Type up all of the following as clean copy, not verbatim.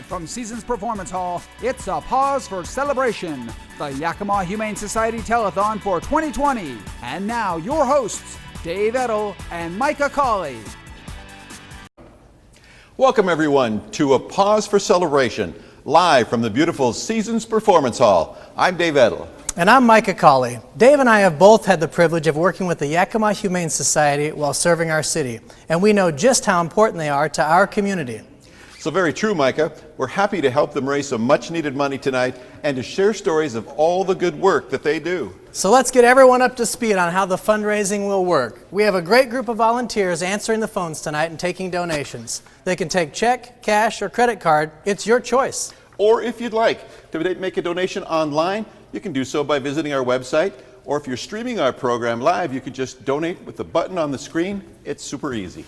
from Seasons Performance Hall, it's a Paws for Celebration, the Yakima Humane Society Telethon for 2020. And now your hosts, Dave Edel and Micah Cawley. Welcome everyone to a Paws for Celebration, live from the beautiful Seasons Performance Hall. I'm Dave Edel. And I'm Micah Cawley. Dave and I have both had the privilege of working with the Yakima Humane Society while serving our city, and we know just how important they are to our community. So very true, Micah. We're happy to help them raise some much needed money tonight and to share stories of all the good work that they do. So let's get everyone up to speed on how the fundraising will work. We have a great group of volunteers answering the phones tonight and taking donations. They can take check, cash, or credit card. It's your choice. Or if you'd like to make a donation online, you can do so by visiting our website. Or if you're streaming our program live, you can just donate with the button on the screen. It's super easy.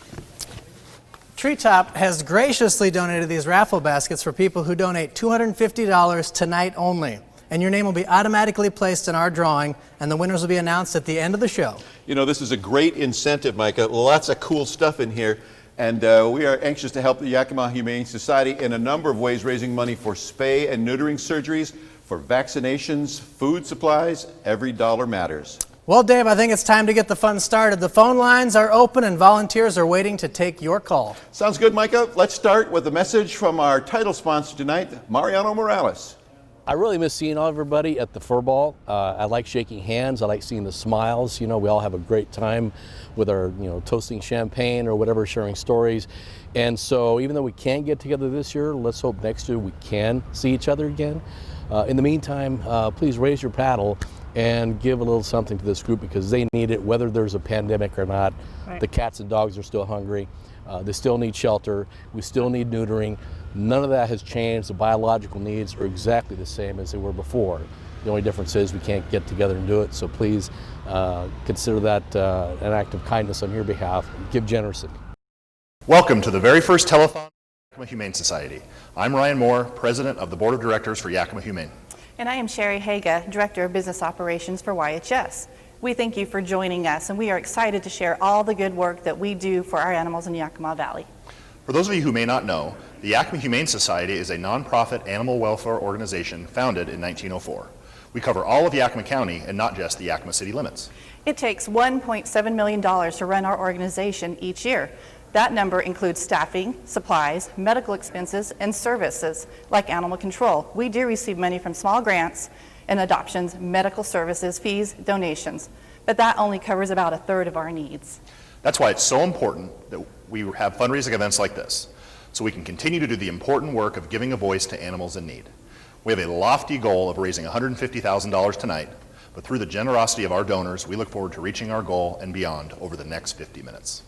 Treetop has graciously donated these raffle baskets for people who donate $250 tonight only. And your name will be automatically placed in our drawing, and the winners will be announced at the end of the show. You know, this is a great incentive, Micah. Lots of cool stuff in here. And we are anxious to help the Yakima Humane Society in a number of ways, raising money for spay and neutering surgeries, for vaccinations, food supplies. Every dollar matters. Well, Dave, I think it's time to get the fun started. The phone lines are open and volunteers are waiting to take your call. Sounds good, Micah. Let's start with a message from our title sponsor tonight, Mariano Morales. I really miss seeing everybody at the fur ball. I like shaking hands. I like seeing the smiles. You know, we all have a great time with our, toasting champagne or whatever, sharing stories. And so even though we can't get together this year, let's hope next year we can see each other again. In the meantime, please raise your paddle and give a little something to this group because they need it, whether there's a pandemic or not. Right. The cats and dogs are still hungry. They still need shelter. We still need neutering. None of that has changed. The biological needs are exactly the same as they were before. The only difference is we can't get together and do it. So please consider that an act of kindness on your behalf. Give generously. Welcome to the very first telethon of Yakima Humane Society. I'm Ryan Moore, President of the Board of Directors for Yakima Humane. And I am Sherry Haga, Director of Business Operations for YHS. We thank you for joining us, and we are excited to share all the good work that we do for our animals in Yakima Valley. For those of you who may not know, the Yakima Humane Society is a nonprofit animal welfare organization founded in 1904. We cover all of Yakima County and not just the Yakima city limits. It takes $1.7 million to run our organization each year. That number includes staffing, supplies, medical expenses, and services like animal control. We do receive money from small grants and adoptions, medical services, fees, donations, but that only covers about a third of our needs. That's why it's so important that we have fundraising events like this, so we can continue to do the important work of giving a voice to animals in need. We have a lofty goal of raising $150,000 tonight, but through the generosity of our donors, we look forward to reaching our goal and beyond over the next 50 minutes.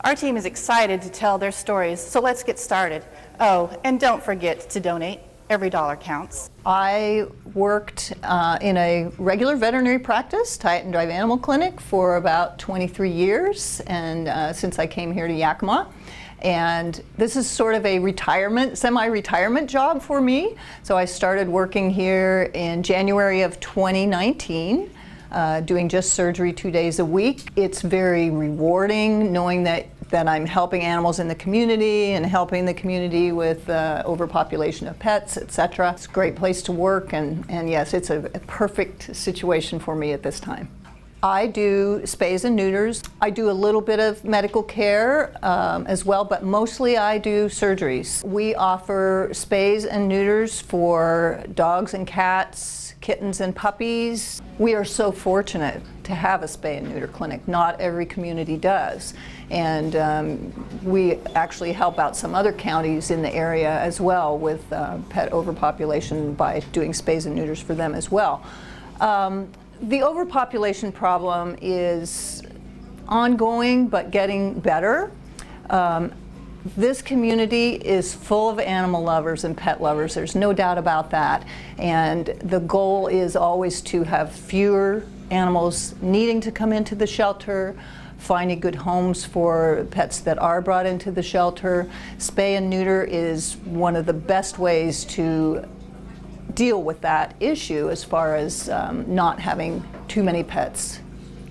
Our team is excited to tell their stories, so let's get started. Oh, and don't forget to donate. Every dollar counts. I worked in a regular veterinary practice, tie it and drive animal clinic, for about 23 years, and since I came here to Yakima. And this is sort of a semi-retirement job for me. So I started working here in January of 2019. Doing just surgery 2 days a week. It's very rewarding knowing that I'm helping animals in the community and helping the community with overpopulation of pets, etc. It's a great place to work, and yes, it's a perfect situation for me at this time. I do spays and neuters. I do a little bit of medical care as well, but mostly I do surgeries. We offer spays and neuters for dogs and cats, kittens and puppies. We are so fortunate to have a spay and neuter clinic. Not every community does. And we actually help out some other counties in the area as well with pet overpopulation by doing spays and neuters for them as well. The overpopulation problem is ongoing but getting better. This community is full of animal lovers and pet lovers. There's no doubt about that. And the goal is always to have fewer animals needing to come into the shelter, finding good homes for pets that are brought into the shelter. Spay and neuter is one of the best ways to deal with that issue as far as not having too many pets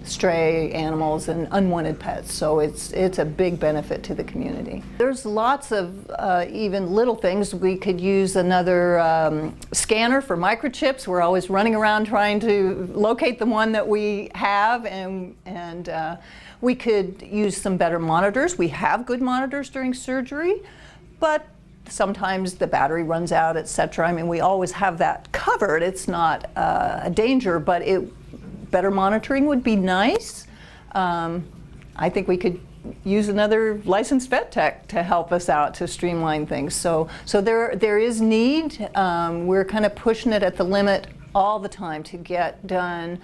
stray animals and unwanted pets. So it's a big benefit to the community. There's lots of even little things. We could use another scanner for microchips. We're always running around trying to locate the one that we have, and we could use some better monitors. We have good monitors during surgery, but sometimes the battery runs out, etc. I mean, we always have that covered. It's not a danger, but better monitoring would be nice. I think we could use another licensed vet tech to help us out to streamline things. So there is need. We're kind of pushing it at the limit all the time to get done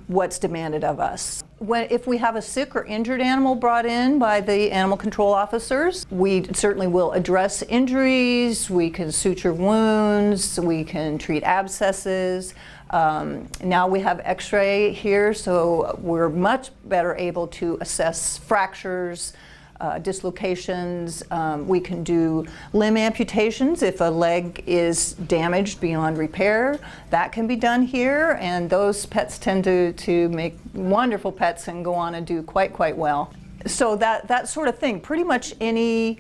what's demanded of us. If we have a sick or injured animal brought in by the animal control officers, we certainly will address injuries, we can suture wounds, we can treat abscesses. Now we have x-ray here, so we're much better able to assess fractures, dislocations. We can do limb amputations if a leg is damaged beyond repair. That can be done here, and those pets tend to make wonderful pets and go on and do quite well. So that sort of thing, pretty much any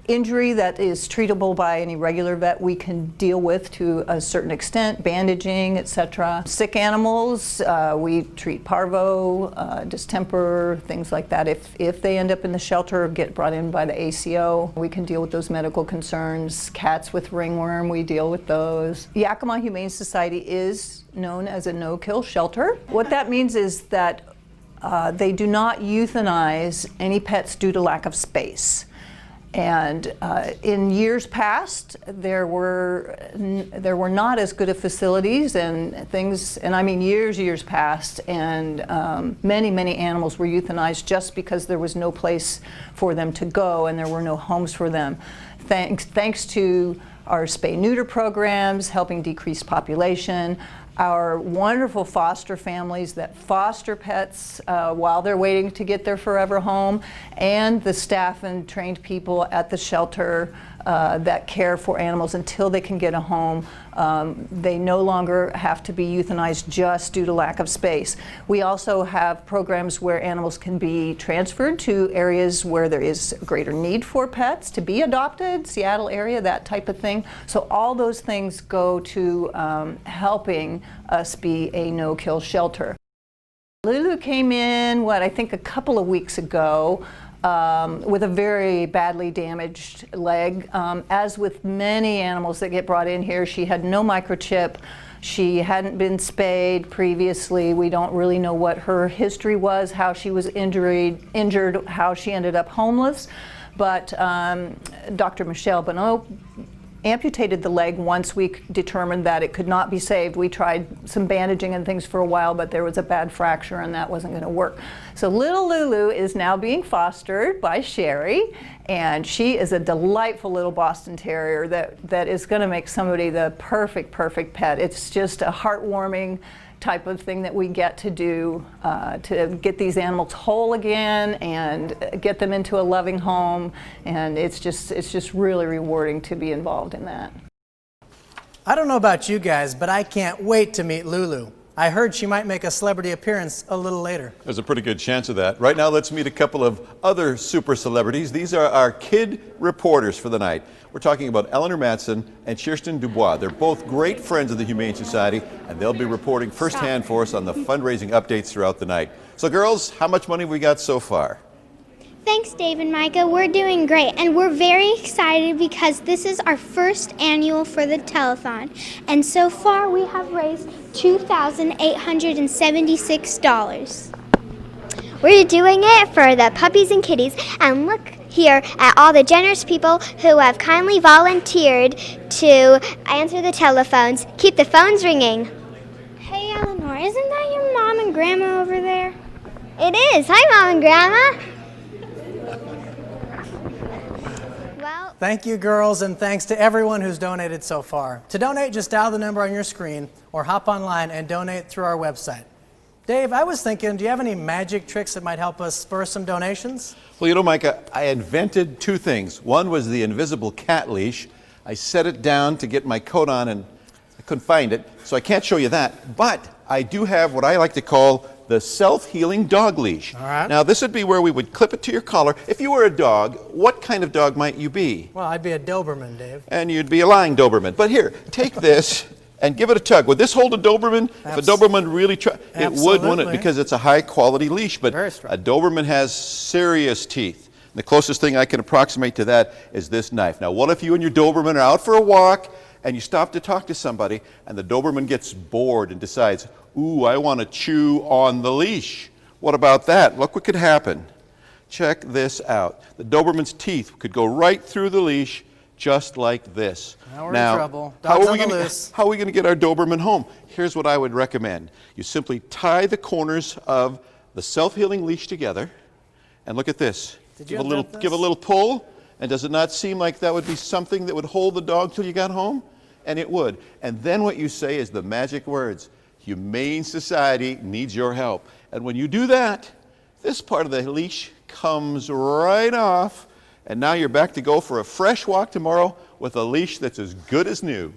injury that is treatable by any regular vet we can deal with to a certain extent, bandaging, etc. Sick animals, we treat parvo, distemper, things like that. If they end up in the shelter or get brought in by the ACO, we can deal with those medical concerns. Cats with ringworm, we deal with those. Yakima Humane Society is known as a no-kill shelter. What that means is that they do not euthanize any pets due to lack of space. And in years past, there were not as good of facilities and things, and I mean years past, and many animals were euthanized just because there was no place for them to go and there were no homes for them. Thanks to our spay-neuter programs helping decrease population, our wonderful foster families that foster pets while they're waiting to get their forever home, and the staff and trained people at the shelter that care for animals until they can get a home. They no longer have to be euthanized just due to lack of space. We also have programs where animals can be transferred to areas where there is greater need for pets to be adopted, Seattle area, that type of thing. So all those things go to helping us be a no-kill shelter. Lulu came in, I think a couple of weeks ago, with a very badly damaged leg. As with many animals that get brought in here, she had no microchip. She hadn't been spayed previously. We don't really know what her history was, how she was injured, how she ended up homeless. But Dr. Michelle Bonneau amputated the leg once we determined that it could not be saved. We tried some bandaging and things for a while, but there was a bad fracture and that wasn't going to work. So little Lulu is now being fostered by Sherry, and she is a delightful little Boston Terrier that is going to make somebody the perfect pet. It's just a heartwarming type of thing that we get to do to get these animals whole again and get them into a loving home, and it's just really rewarding to be involved in that. I don't know about you guys, but I can't wait to meet Lulu. I heard she might make a celebrity appearance a little later. There's a pretty good chance of that. Right now, let's meet a couple of other super celebrities. These are our kid reporters for the night. We're talking about Eleanor Matson and Kirsten Dubois. They're both great friends of the Humane Society, and they'll be reporting firsthand for us on the fundraising updates throughout the night. So girls, how much money have we got so far? Thanks, Dave and Micah. We're doing great, and we're very excited because this is our first annual for the telethon, and so far we have raised $2,876. We're doing it for the puppies and kitties, and look here at all the generous people who have kindly volunteered to answer the telephones. Keep the phones ringing. Hey, Eleanor, isn't that your mom and grandma over there? It is. Hi, Mom and Grandma. Well, Thank you, girls, and thanks to everyone who's donated so far. To donate, just dial the number on your screen or hop online and donate through our website. Dave, I was thinking, do you have any magic tricks that might help us spur some donations? Well, you know, Micah, I invented two things. One was the invisible cat leash. I set it down to get my coat on and I couldn't find it, so I can't show you that. But I do have what I like to call the self-healing dog leash. All right. Now, this would be where we would clip it to your collar. If you were a dog, what kind of dog might you be? Well, I'd be a Doberman, Dave. And you'd be a lying Doberman. But here, take this and give it a tug. Would this hold a Doberman? If a Doberman really tried, it would, wouldn't it? Because it's a high-quality leash. But a Doberman has serious teeth. The closest thing I can approximate to that is this knife. Now, what if you and your Doberman are out for a walk and you stop to talk to somebody and the Doberman gets bored and decides, ooh, I want to chew on the leash. What about that? Look what could happen. Check this out. The Doberman's teeth could go right through the leash just like this. Now we're in trouble. How are we going to get our Doberman home? Here's what I would recommend. You simply tie the corners of the self-healing leash together, and look at this. Give a little pull, and does it not seem like that would be something that would hold the dog till you got home? And it would. And then what you say is the magic words, Humane Society needs your help. And when you do that, this part of the leash comes right off, and now you're back to go for a fresh walk tomorrow with a leash that's as good as new.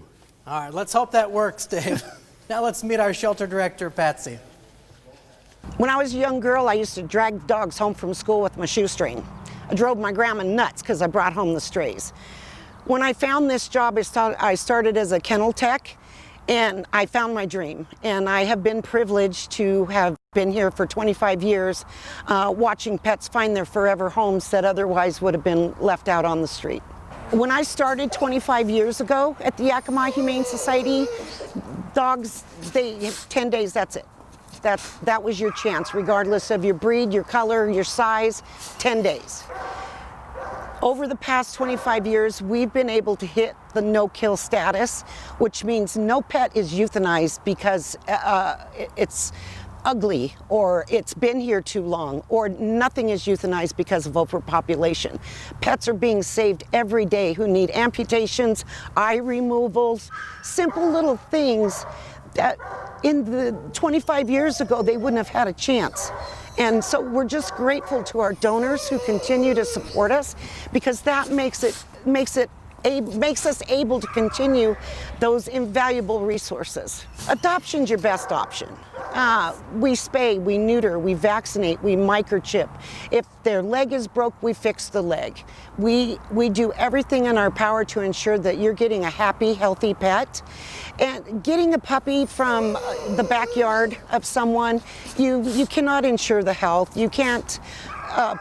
All right, let's hope that works, Dave. Now let's meet our shelter director, Patsy. When I was a young girl, I used to drag dogs home from school with my shoestring. I drove my grandma nuts because I brought home the strays. When I found this job, I started as a kennel tech, and I found my dream. And I have been privileged to have been here for 25 years, watching pets find their forever homes that otherwise would have been left out on the street. When I started 25 years ago at the Yakima Humane Society, dogs, 10 days, that's it. That was your chance, regardless of your breed, your color, your size, 10 days. Over the past 25 years, we've been able to hit the no-kill status, which means no pet is euthanized because it's ugly or it's been here too long, or nothing is euthanized because of overpopulation. Pets are being saved every day who need amputations, eye removals, simple little things that in the 25 years ago, they wouldn't have had a chance. And so we're just grateful to our donors who continue to support us, because that makes us able to continue those invaluable resources. Adoption's your best option. We spay, we neuter, we vaccinate, we microchip. If their leg is broke, we fix the leg. We do everything in our power to ensure that you're getting a happy, healthy pet. And getting a puppy from the backyard of someone, you cannot ensure the health. You can't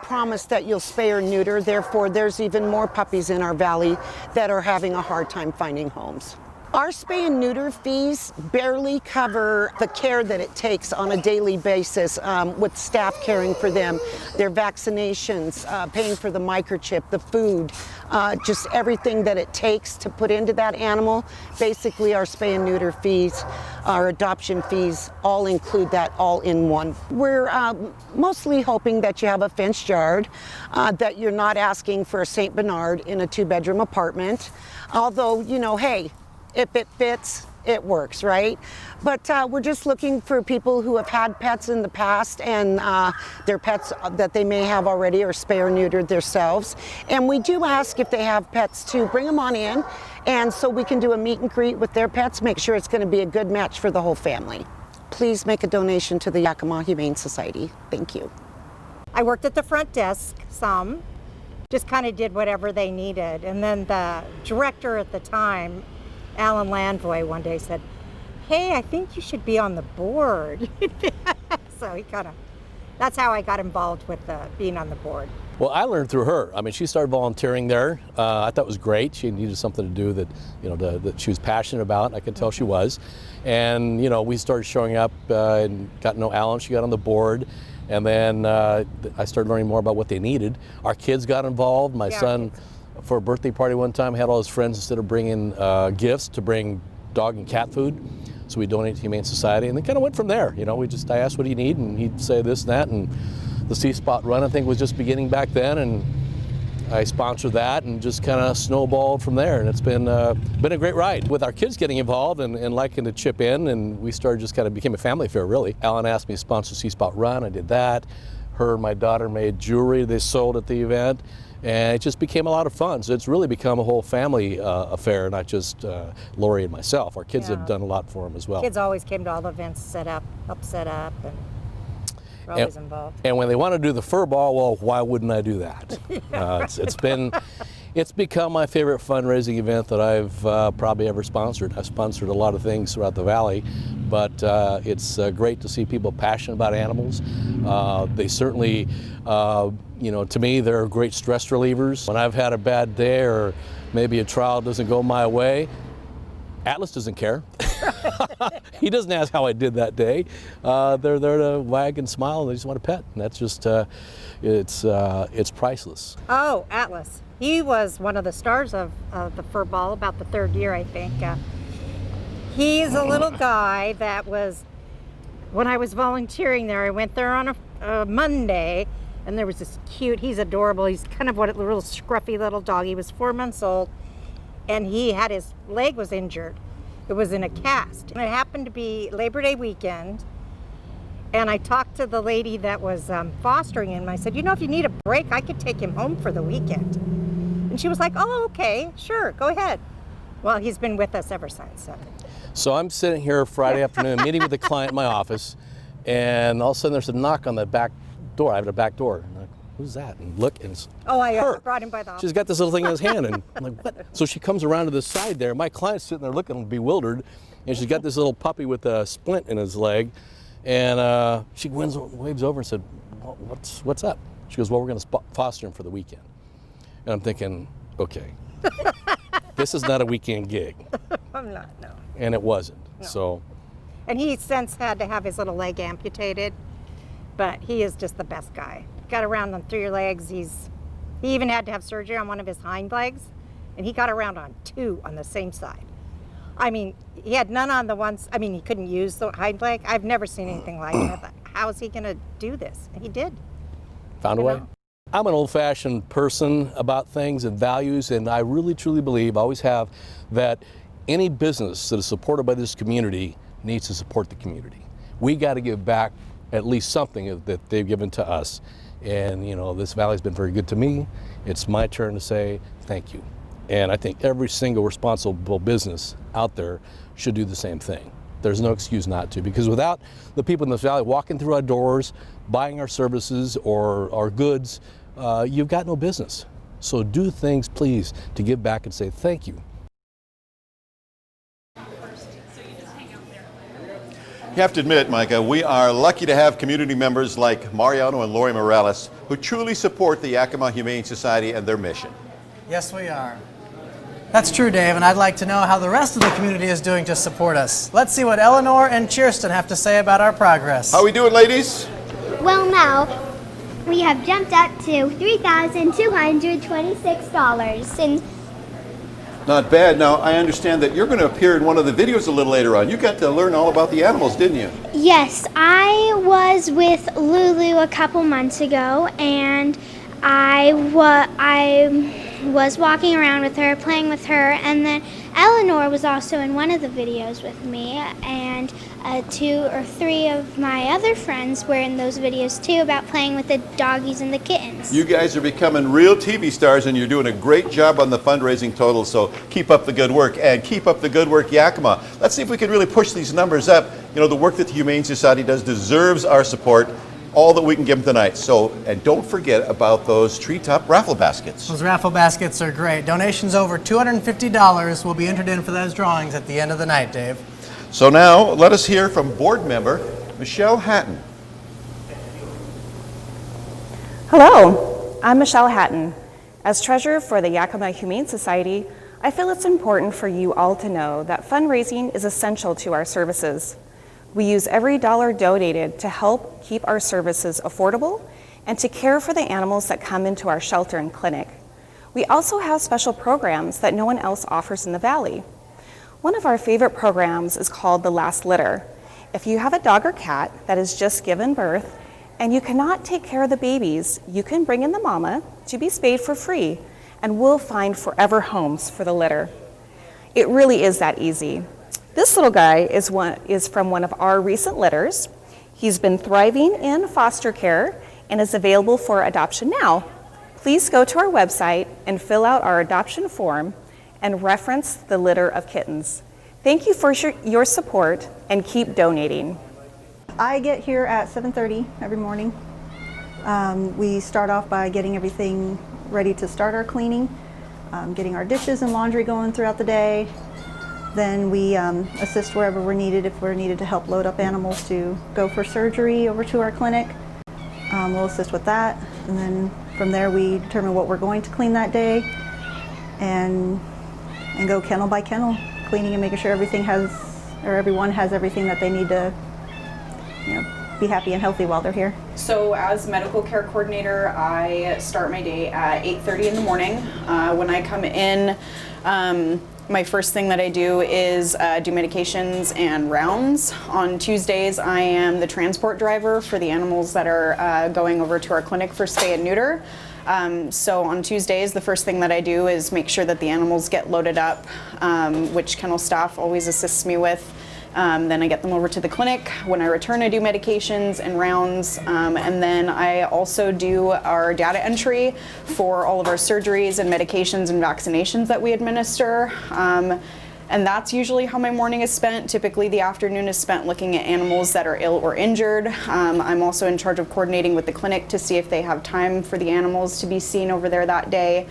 promise that you'll spay or neuter. Therefore, there's even more puppies in our valley that are having a hard time finding homes. Our spay and neuter fees barely cover the care that it takes on a daily basis, with staff caring for them, their vaccinations, paying for the microchip, the food, just everything that it takes to put into that animal. Basically, our spay and neuter fees, our adoption fees, all include that all in one. We're mostly hoping that you have a fenced yard, that you're not asking for a St. Bernard in a 2-bedroom apartment. Although, hey, if it fits, it works, right? But we're just looking for people who have had pets in the past, and their pets that they may have already are spay or neutered themselves. And we do ask if they have pets to bring them on in, and so we can do a meet and greet with their pets, make sure it's going to be a good match for the whole family. Please make a donation to the Yakima Humane Society. Thank you. I worked at the front desk some, just kind of did whatever they needed. And then the director at the time, Alan Landvoy, one day said, "Hey, I think you should be on the board." So that's how I got involved with being on the board. Well, I learned through her. I mean, she started volunteering there. I thought it was great. She needed something to do that she was passionate about. I could tell she was. And, we started showing up and got to know Alan. She got on the board. And then I started learning more about what they needed. Our kids got involved. My son, for a birthday party one time, had all his friends, instead of bringing gifts, to bring dog and cat food. So we donated to Humane Society, and then kind of went from there. I asked, what do you need? And he'd say this and that. And the C-Spot run, I think, was just beginning back then. And I sponsored that and just kind of snowballed from there. And it's been a great ride with our kids getting involved and liking to chip in. And we started, just kind of became a family affair, really. Alan asked me to sponsor C-Spot Run. I did that. Her and my daughter made jewelry they sold at the event. And it just became a lot of fun. So it's really become a whole family affair, not just Lori and myself. Our kids have done a lot for them as well. Kids always came to all the events, helped set up. And We're always involved. And when they want to do the fur ball, well, why wouldn't I do that? It's become my favorite fundraising event that I've probably ever sponsored. I've sponsored a lot of things throughout the valley, but it's great to see people passionate about animals. They certainly, to me, they're great stress relievers. When I've had a bad day or maybe a trial doesn't go my way, Atlas doesn't care. He doesn't ask how I did that day. They're there to wag and smile, and they just want a pet. And that's just, it's priceless. Oh, Atlas. He was one of the stars of the fur ball about the third year, I think. He's a little guy that was, when I was volunteering there, I went there on a Monday, and there was this cute, he's adorable, he's kind of a little scruffy little dog. He was 4 months old, and his leg was injured. It was in a cast. And it happened to be Labor Day weekend, and I talked to the lady that was fostering him. I said, if you need a break, I could take him home for the weekend. And she was like, oh, okay, sure, go ahead. Well, he's been with us ever since. So I'm sitting here Friday afternoon, meeting with a client in my office, and all of a sudden there's a knock on the back door. I have a back door. I'm like, who's that? And look, and it's her. Brought him by the office. She's got this little thing in his hand, and I'm like, what? So she comes around to the side there. My client's sitting there looking bewildered, and she's got this little puppy with a splint in his leg, and she waves over and said, what's up? She goes, well, we're going to foster him for the weekend. And I'm thinking, okay, this is not a weekend gig. I'm not, no. And it wasn't, No. so. And he since had to have his little leg amputated, but he is just the best guy. Got around on 3 legs. He even had to have surgery on one of his hind legs, and he got around on 2 on the same side. I mean, he had none on the ones, he couldn't use the hind leg. I've never seen anything like it. I thought, how is he going to do this? And he did. Found a way. I'm an old-fashioned person about things and values, and I really truly believe, always have, that any business that is supported by this community needs to support the community. We got to give back at least something that they've given to us. And this valley's been very good to me. It's my turn to say thank you. And I think every single responsible business out there should do the same thing. There's no excuse not to, because without the people in this valley walking through our doors, buying our services or our goods, you've got no business. So do things, please, to give back and say thank you. You have to admit, Micah, we are lucky to have community members like Mariano and Lori Morales who truly support the Yakima Humane Society and their mission. Yes, we are. That's true, Dave, and I'd like to know how the rest of the community is doing to support us. Let's see what Eleanor and Kirsten have to say about our progress. How we doing, ladies? Well, now we have jumped up to $3,226 and Not bad. Now, I understand that you're going to appear in one of the videos a little later on. You got to learn all about the animals, didn't you? Yes, I was with Lulu a couple months ago, and I was walking around with her, playing with her, and then Eleanor was also in one of the videos with me, and 2 or 3 of my other friends were in those videos too, about playing with the doggies and the kittens. You guys are becoming real TV stars, and you're doing a great job on the fundraising total, so keep up the good work, and keep up the good work, Yakima. Let's see if we can really push these numbers up. The work that the Humane Society does deserves our support, all that we can give them tonight. So, and don't forget about those treetop raffle baskets. Those raffle baskets are great. Donations over $250 will be entered in for those drawings at the end of the night, Dave. So now, let us hear from board member Michelle Hatton. Hello, I'm Michelle Hatton. As treasurer for the Yakima Humane Society, I feel it's important for you all to know that fundraising is essential to our services. We use every dollar donated to help keep our services affordable and to care for the animals that come into our shelter and clinic. We also have special programs that no one else offers in the Valley. One of our favorite programs is called The Last Litter. If you have a dog or cat that has just given birth and you cannot take care of the babies, you can bring in the mama to be spayed for free, and we'll find forever homes for the litter. It really is that easy. This little guy is from one of our recent litters. He's been thriving in foster care and is available for adoption now. Please go to our website and fill out our adoption form and reference the litter of kittens. Thank you for your support, and keep donating. I get here at 7:30 every morning. We start off by getting everything ready to start our cleaning, getting our dishes and laundry going throughout the day. Then we assist wherever we're needed. If we're needed to help load up animals to go for surgery over to our clinic, we'll assist with that. And then from there we determine what we're going to clean that day and go kennel by kennel, cleaning and making sure everyone has everything that they need to, be happy and healthy while they're here. So as medical care coordinator, I start my day at 8:30 in the morning. When I come in, my first thing that I do is do medications and rounds. On Tuesdays, I am the transport driver for the animals that are going over to our clinic for spay and neuter. So on Tuesdays, the first thing that I do is make sure that the animals get loaded up, which kennel staff always assists me with. Then I get them over to the clinic. When I return, I do medications and rounds, and then I also do our data entry for all of our surgeries and medications and vaccinations that we administer. And that's usually how my morning is spent. Typically the afternoon is spent looking at animals that are ill or injured. I'm also in charge of coordinating with the clinic to see if they have time for the animals to be seen over there that day.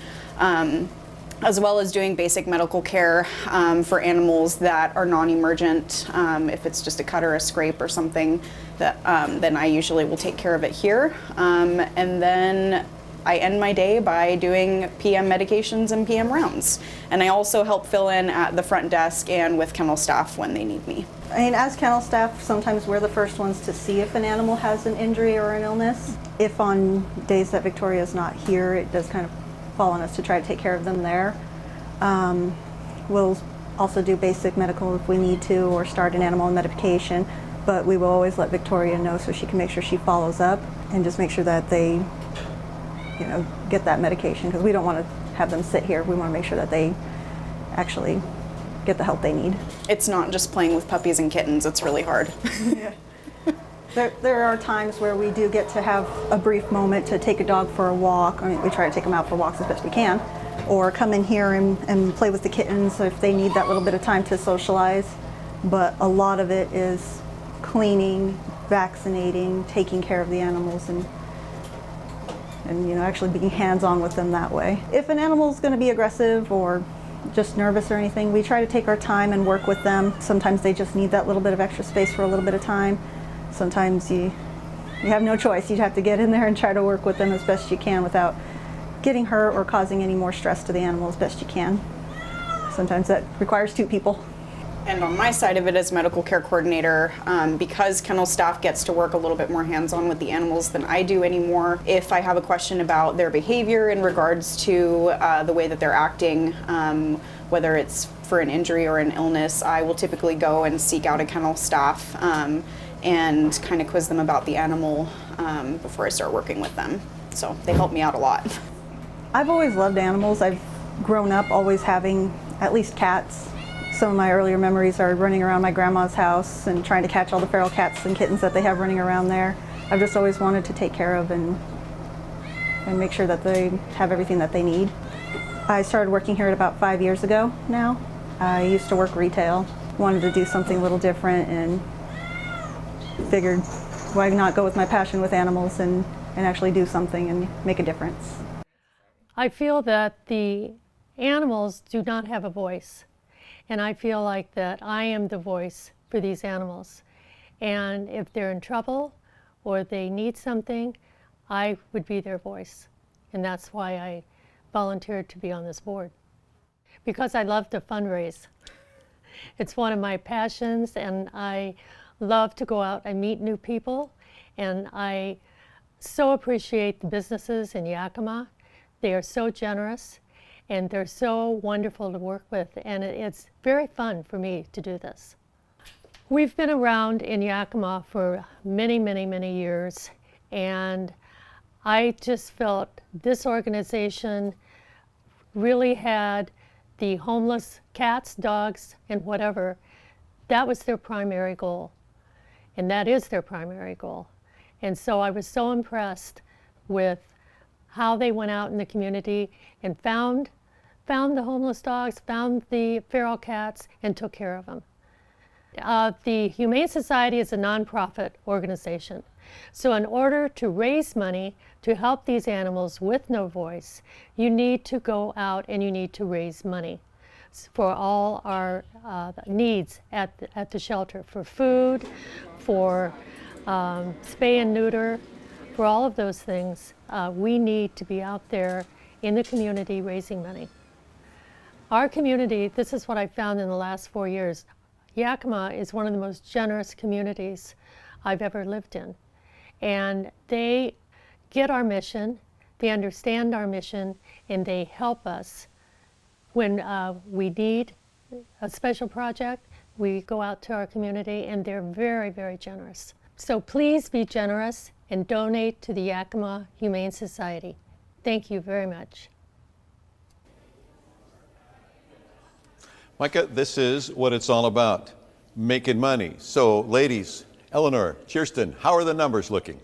As well as doing basic medical care for animals that are non-emergent. If it's just a cut or a scrape or something, then I usually will take care of it here. And then I end my day by doing PM medications and PM rounds. And I also help fill in at the front desk and with kennel staff when they need me. As kennel staff, sometimes we're the first ones to see if an animal has an injury or an illness. If on days that Victoria's not here, it does kind of fall on us to try to take care of them there. We'll also do basic medical if we need to, or start an animal on medication, but we will always let Victoria know so she can make sure she follows up and just make sure that they get that medication, because we don't want to have them sit here. We want to make sure that they actually get the help they need. It's not just playing with puppies and kittens, it's really hard. Yeah. There are times where we do get to have a brief moment to take a dog for a walk. We try to take them out for walks as best we can, or come in here and play with the kittens if they need that little bit of time to socialize. But a lot of it is cleaning, vaccinating, taking care of the animals, and actually being hands-on with them that way. If an animal is going to be aggressive or just nervous or anything, we try to take our time and work with them. Sometimes they just need that little bit of extra space for a little bit of time. Sometimes you have no choice. You have to get in there and try to work with them as best you can without getting hurt or causing any more stress to the animal as best you can. Sometimes that requires two people. And on my side of it as medical care coordinator, because kennel staff gets to work a little bit more hands-on with the animals than I do anymore, if I have a question about their behavior in regards to the way that they're acting, whether it's for an injury or an illness, I will typically go and seek out a kennel staff and kind of quiz them about the animal before I start working with them. So they help me out a lot. I've always loved animals. I've grown up always having at least cats. Some of my earlier memories are running around my grandma's house and trying to catch all the feral cats and kittens that they have running around there. I've just always wanted to take care of and make sure that they have everything that they need. I started working here about 5 years ago now. I used to work retail, wanted to do something a little different, and figured why not go with my passion with animals and actually do something and make a difference. I feel that the animals do not have a voice, and I feel like that I am the voice for these animals. And if they're in trouble or they need something, I would be their voice. And that's why I volunteered to be on this board, because I love to fundraise. It's one of my passions, and I love to go out and meet new people, and I so appreciate the businesses in Yakima. They are so generous, and they're so wonderful to work with, and it's very fun for me to do this. We've been around in Yakima for many, many, many years, and I just felt this organization really had the homeless cats, dogs, and whatever. That was their primary goal, and that is their primary goal. And so I was so impressed with how they went out in the community and found the homeless dogs, found the feral cats, and took care of them. The Humane Society is a nonprofit organization. So in order to raise money to help these animals with no voice, you need to go out and you need to raise money for all our needs at the shelter, for food, for spay and neuter, for all of those things. We need to be out there in the community raising money. Our community, this is what I found in the last 4 years, Yakima is one of the most generous communities I've ever lived in. And they get our mission, they understand our mission, and they help us. When we need a special project, we go out to our community, and they're very, very generous. So please be generous and donate to the Yakima Humane Society. Thank you very much. Micah, this is what it's all about, making money. So ladies, Eleanor, Kirsten, how are the numbers looking?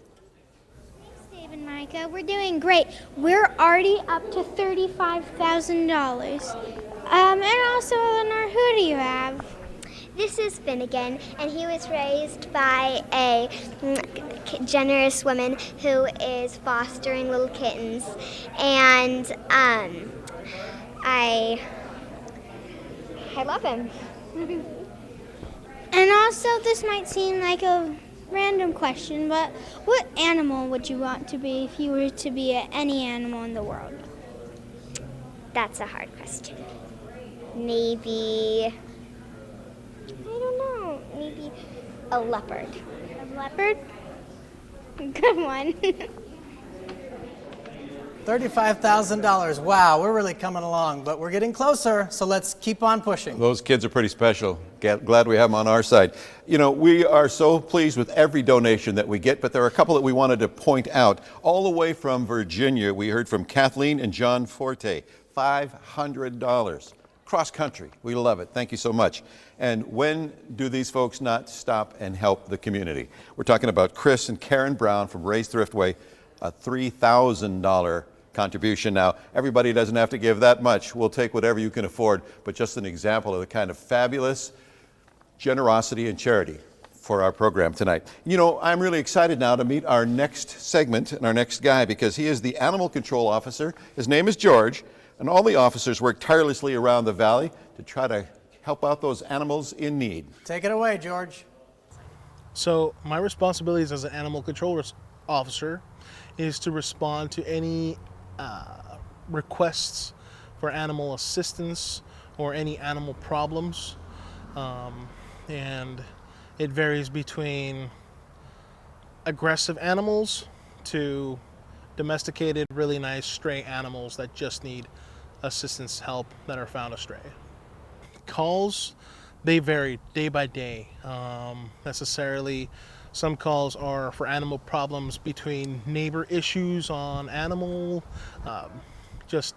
Thanks, Dave and Micah. We're doing great. We're already up to $35,000. And also, Eleanor, who do you have? This is Finnegan, and he was raised by a generous woman who is fostering little kittens. And I love him. And also, this might seem like a random question, but what animal would you want to be if you were to be any animal in the world? That's a hard question. Maybe, I don't know, maybe a leopard. A leopard? Good one. $35,000. Wow, we're really coming along, but we're getting closer, so let's keep on pushing. Those kids are pretty special. Glad we have them on our side. You know, we are so pleased with every donation that we get, but there are a couple that we wanted to point out. All the way from Virginia, we heard from Kathleen and John Forte, $500. Cross country. We love it. Thank you so much. And when do these folks not stop and help the community? We're talking about Chris and Karen Brown from Ray's Thriftway, a $3,000 contribution. Now, everybody doesn't have to give that much. We'll take whatever you can afford, but just an example of the kind of fabulous generosity and charity for our program tonight. You know, I'm really excited now to meet our next segment and our next guy, because he is the animal control officer. His name is George, and all the officers work tirelessly around the valley to try to help out those animals in need. Take it away, George. So my responsibilities as an animal control officer is to respond to any requests for animal assistance or any animal problems, and it varies between aggressive animals to domesticated, really nice stray animals that just need assistance, help, that are found astray. Calls, they vary day by day. Necessarily, some calls are for animal problems between neighbor issues on animal, just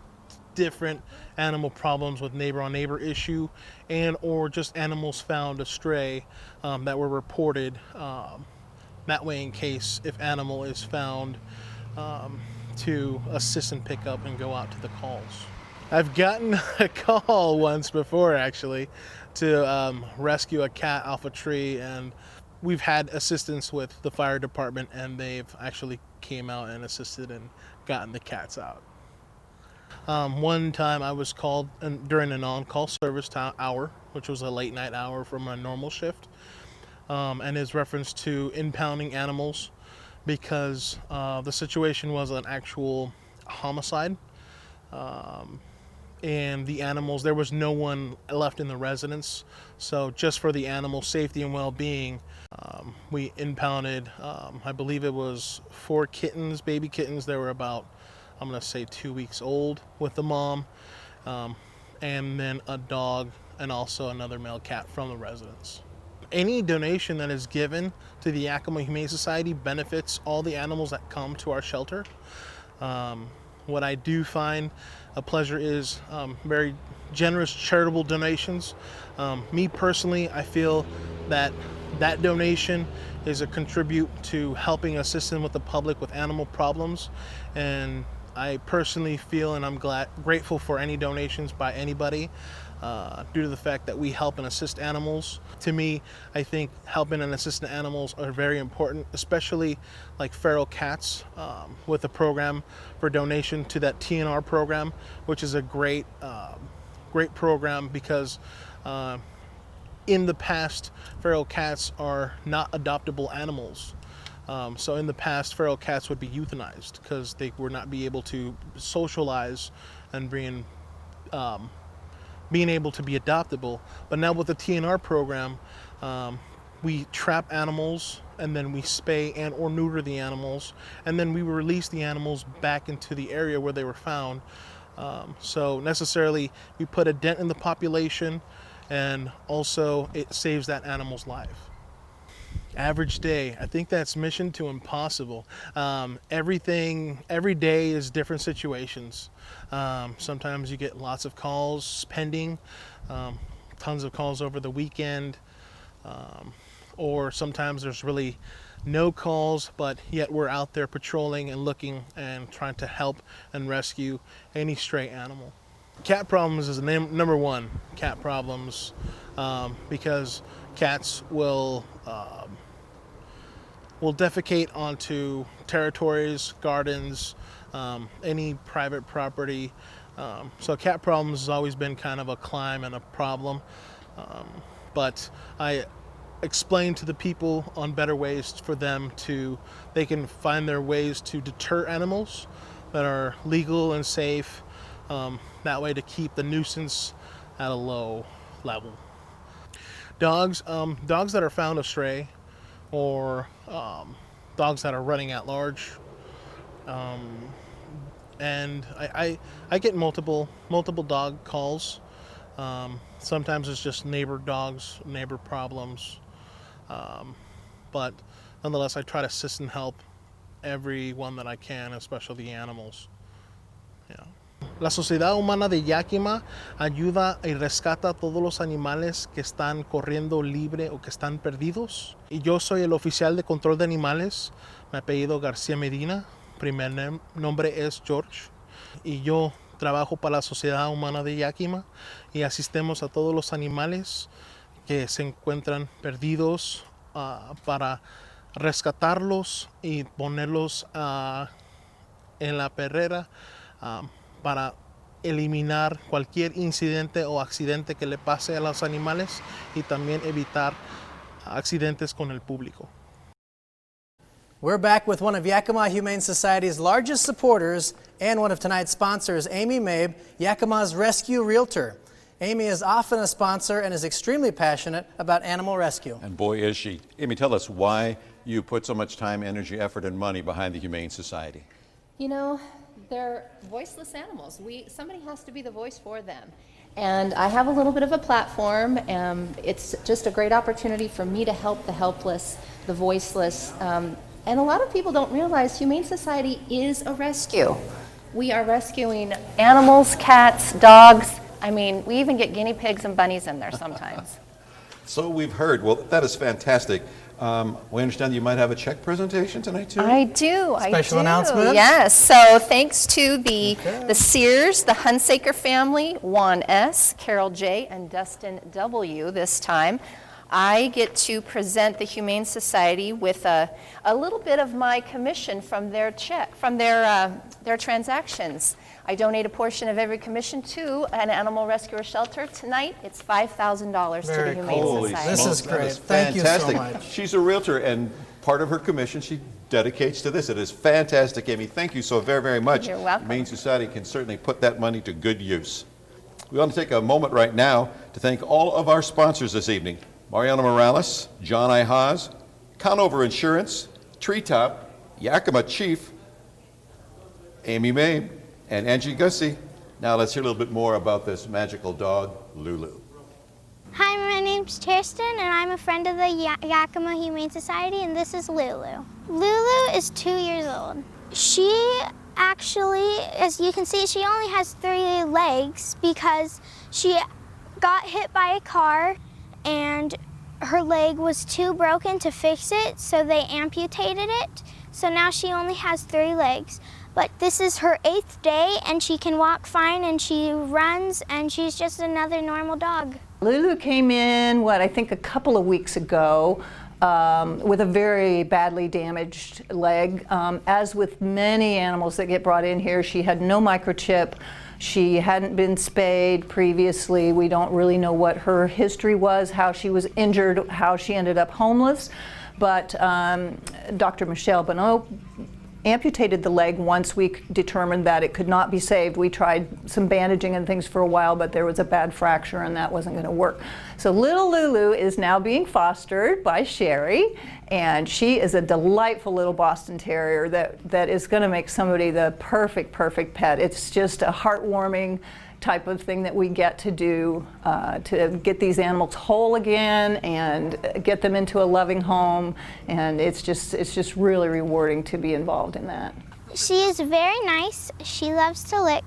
different animal problems with neighbor on neighbor issue, and or just animals found astray that were reported. That way, in case if animal is found, to assist and pick up and go out to the calls. I've gotten a call once before, actually, to rescue a cat off a tree, and we've had assistance with the fire department, and they've actually came out and assisted and gotten the cats out. One time I was called during an on-call service hour, which was a late night hour from a normal shift, and is reference to impounding animals, because the situation was an actual homicide, and the animals, there was no one left in the residence, so just for the animal safety and well-being, we impounded, I believe it was 4 kittens, baby kittens. They were about, I'm going to say 2 weeks old with the mom, and then a dog and also another male cat from the residence. Any donation that is given to the Yakima Humane Society benefits all the animals that come to our shelter. What I do find a pleasure is very generous charitable donations. Me personally, I feel that that donation is a contribute to helping assist with the public with animal problems, and I personally feel, and I'm grateful for any donations by anybody, due to the fact that we help and assist animals. To me, I think helping and assisting animals are very important, especially like feral cats, with a program for donation to that TNR program, which is a great program because in the past, feral cats are not adoptable animals. So in the past, feral cats would be euthanized because they would not be able to socialize and being able to be adoptable. But now with the TNR program, we trap animals and then we spay and or neuter the animals, and then we release the animals back into the area where they were found. So necessarily we put a dent in the population, and also it saves that animal's life. Average day, I think that's mission to impossible. Every day is different situations. Sometimes you get lots of calls pending, tons of calls over the weekend, or sometimes there's really no calls, but yet we're out there patrolling and looking and trying to help and rescue any stray animal. Cat problems is number one, cat problems, because cats will defecate onto territories, gardens, any private property. So cat problems has always been kind of a climb and a problem. But I explain to the people on better ways for them they can find their ways to deter animals that are legal and safe, that way to keep the nuisance at a low level. Dogs that are found astray, or dogs that are running at large, and I get multiple dog calls. Sometimes it's just neighbor dogs, neighbor problems, but nonetheless I try to assist and help everyone that I can, especially the animals. Yeah. La Sociedad Humana de Yakima ayuda y rescata a todos los animales que están corriendo libre o que están perdidos. Y yo soy el oficial de control de animales, mi apellido García Medina, primer nombre es George, y yo trabajo para la Sociedad Humana de Yakima y asistimos a todos los animales que se encuentran perdidos, para rescatarlos y ponerlos en la perrera, para eliminar cualquier incidente o accidente que le pase a los animales y también evitar accidentes con el público. We're back with one of Yakima Humane Society's largest supporters and one of tonight's sponsors, Amy Mabe, Yakima's rescue realtor. Amy is often a sponsor and is extremely passionate about animal rescue. And boy, is she. Amy, tell us why you put so much time, energy, effort, and money behind the Humane Society. You know, they're voiceless animals. Somebody has to be the voice for them. And I have a little bit of a platform. It's just a great opportunity for me to help the helpless, the voiceless. And a lot of people don't realize Humane Society is a rescue. We are rescuing animals, cats, dogs. I mean, we even get guinea pigs and bunnies in there sometimes. So we've heard. Well, that is fantastic. We understand you might have a check presentation tonight, too? I do. Special announcements? Yes. So thanks to the Sears, the Hunsaker family, Juan S., Carol J., and Dustin W. this time, I get to present the Humane Society with a little bit of my commission from their check, from their transactions. I donate a portion of every commission to an animal rescue or shelter. Tonight, it's $5,000 to the Humane Society. This is great. Thank you so much. She's a realtor, and part of her commission she dedicates to this. It is fantastic, Amy. Thank you so very, very much. You're welcome. Humane Society can certainly put that money to good use. We want to take a moment right now to thank all of our sponsors this evening. Mariana Morales, John I. Haas, Conover Insurance, Treetop, Yakima Chief, Amy Mabe, and Angie Gussie. Now let's hear a little bit more about this magical dog, Lulu. Hi, my name's Tristan, and I'm a friend of the Yakima Humane Society, and this is Lulu. Lulu is 2 years old. She actually, as you can see, she only has 3 legs because she got hit by a car and her leg was too broken to fix it, so they amputated it. So now she only has 3 legs. but this is her 8th day and she can walk fine and she runs and she's just another normal dog. Lulu came in, I think a couple of weeks ago with a very badly damaged leg. As with many animals that get brought in here, she had no microchip. She hadn't been spayed previously. We don't really know what her history was, how she was injured, how she ended up homeless. But Dr. Michelle Bonneau amputated the leg once we determined that it could not be saved. We tried some bandaging and things for a while, but there was a bad fracture and that wasn't going to work. So little Lulu is now being fostered by Sherry, and she is a delightful little Boston Terrier that is going to make somebody the perfect pet. It's just a heartwarming type of thing that we get to do to get these animals whole again and get them into a loving home, and it's just really rewarding to be involved in that. She is very nice. She loves to lick.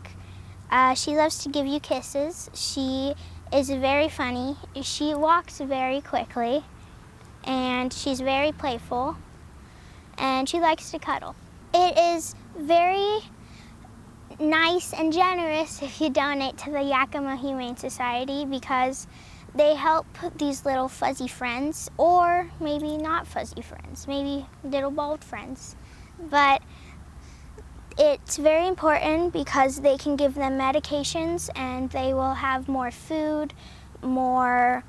She loves to give you kisses. She is very funny. She walks very quickly, and she's very playful, and she likes to cuddle. It is very nice and generous if you donate to the Yakima Humane Society, because they help these little fuzzy friends, or maybe not fuzzy friends, maybe little bald friends. But it's very important because they can give them medications and they will have more food, more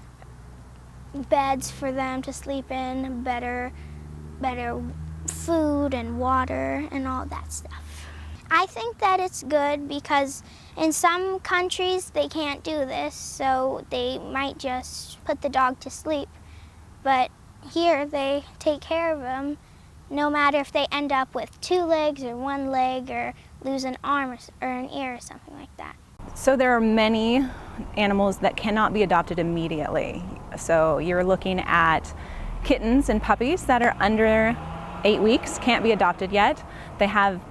beds for them to sleep in, better food and water and all that stuff. I think that it's good because in some countries they can't do this, so they might just put the dog to sleep. But here they take care of them, no matter if they end up with 2 legs or 1 leg or lose an arm or an ear or something like that. So there are many animals that cannot be adopted immediately. So you're looking at kittens and puppies that are under 8 weeks, can't be adopted yet. They have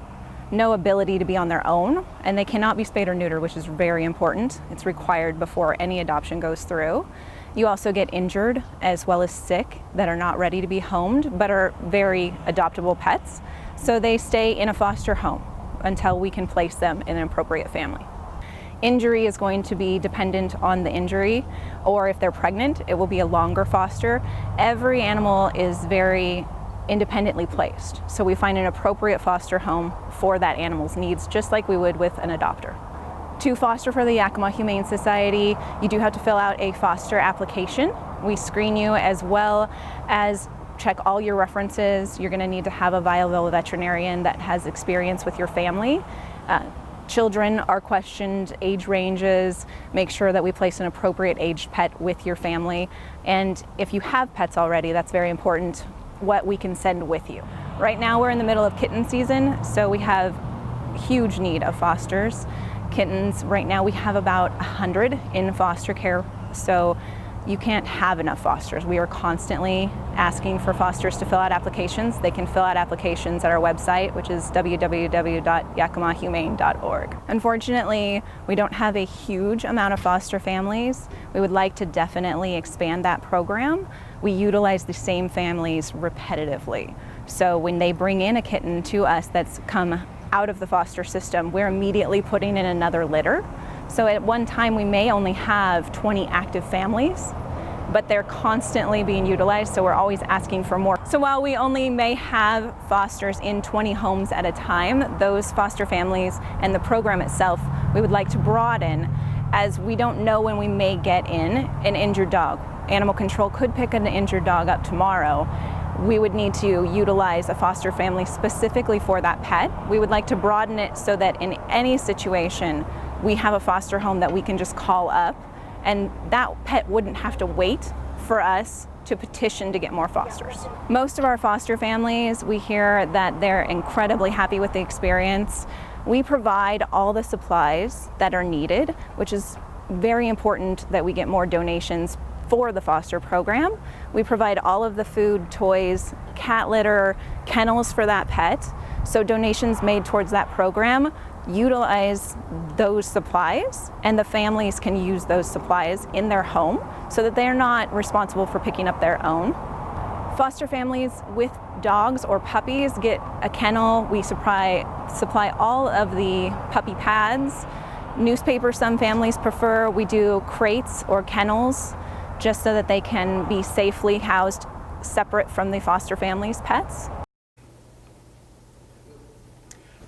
no ability to be on their own, and they cannot be spayed or neutered, which is very important. It's required before any adoption goes through. You also get injured as well as sick that are not ready to be homed but are very adoptable pets. So they stay in a foster home until we can place them in an appropriate family. Injury is going to be dependent on the injury, or if they're pregnant, it will be a longer foster. Every animal is very independently placed. So we find an appropriate foster home for that animal's needs, just like we would with an adopter. To foster for the Yakima Humane Society, you do have to fill out a foster application. We screen you as well as check all your references. You're going to need to have a viable veterinarian that has experience with your family. Children are questioned, age ranges, make sure that we place an appropriate aged pet with your family. And if you have pets already, that's very important, what we can send with you. Right now we're in the middle of kitten season, so we have huge need of fosters. Kittens, right now we have about 100 in foster care, so you can't have enough fosters. We are constantly asking for fosters to fill out applications. They can fill out applications at our website, which is www.yakimahumane.org. Unfortunately, we don't have a huge amount of foster families. We would like to definitely expand that program. We utilize the same families repetitively. So when they bring in a kitten to us that's come out of the foster system, we're immediately putting in another litter. So at one time we may only have 20 active families, but they're constantly being utilized, so we're always asking for more. So while we only may have fosters in 20 homes at a time, those foster families and the program itself, we would like to broaden, as we don't know when we may get in an injured dog. Animal control could pick an injured dog up tomorrow. We would need to utilize a foster family specifically for that pet. We would like to broaden it so that in any situation, we have a foster home that we can just call up, and that pet wouldn't have to wait for us to petition to get more fosters. Most of our foster families, we hear that they're incredibly happy with the experience. We provide all the supplies that are needed, which is very important that we get more donations for the foster program. We provide all of the food, toys, cat litter, kennels for that pet. So donations made towards that program utilize those supplies, and the families can use those supplies in their home so that they're not responsible for picking up their own. Foster families with dogs or puppies get a kennel, we supply all of the puppy pads. Newspapers some families prefer. We do crates or kennels just so that they can be safely housed separate from the foster family's pets.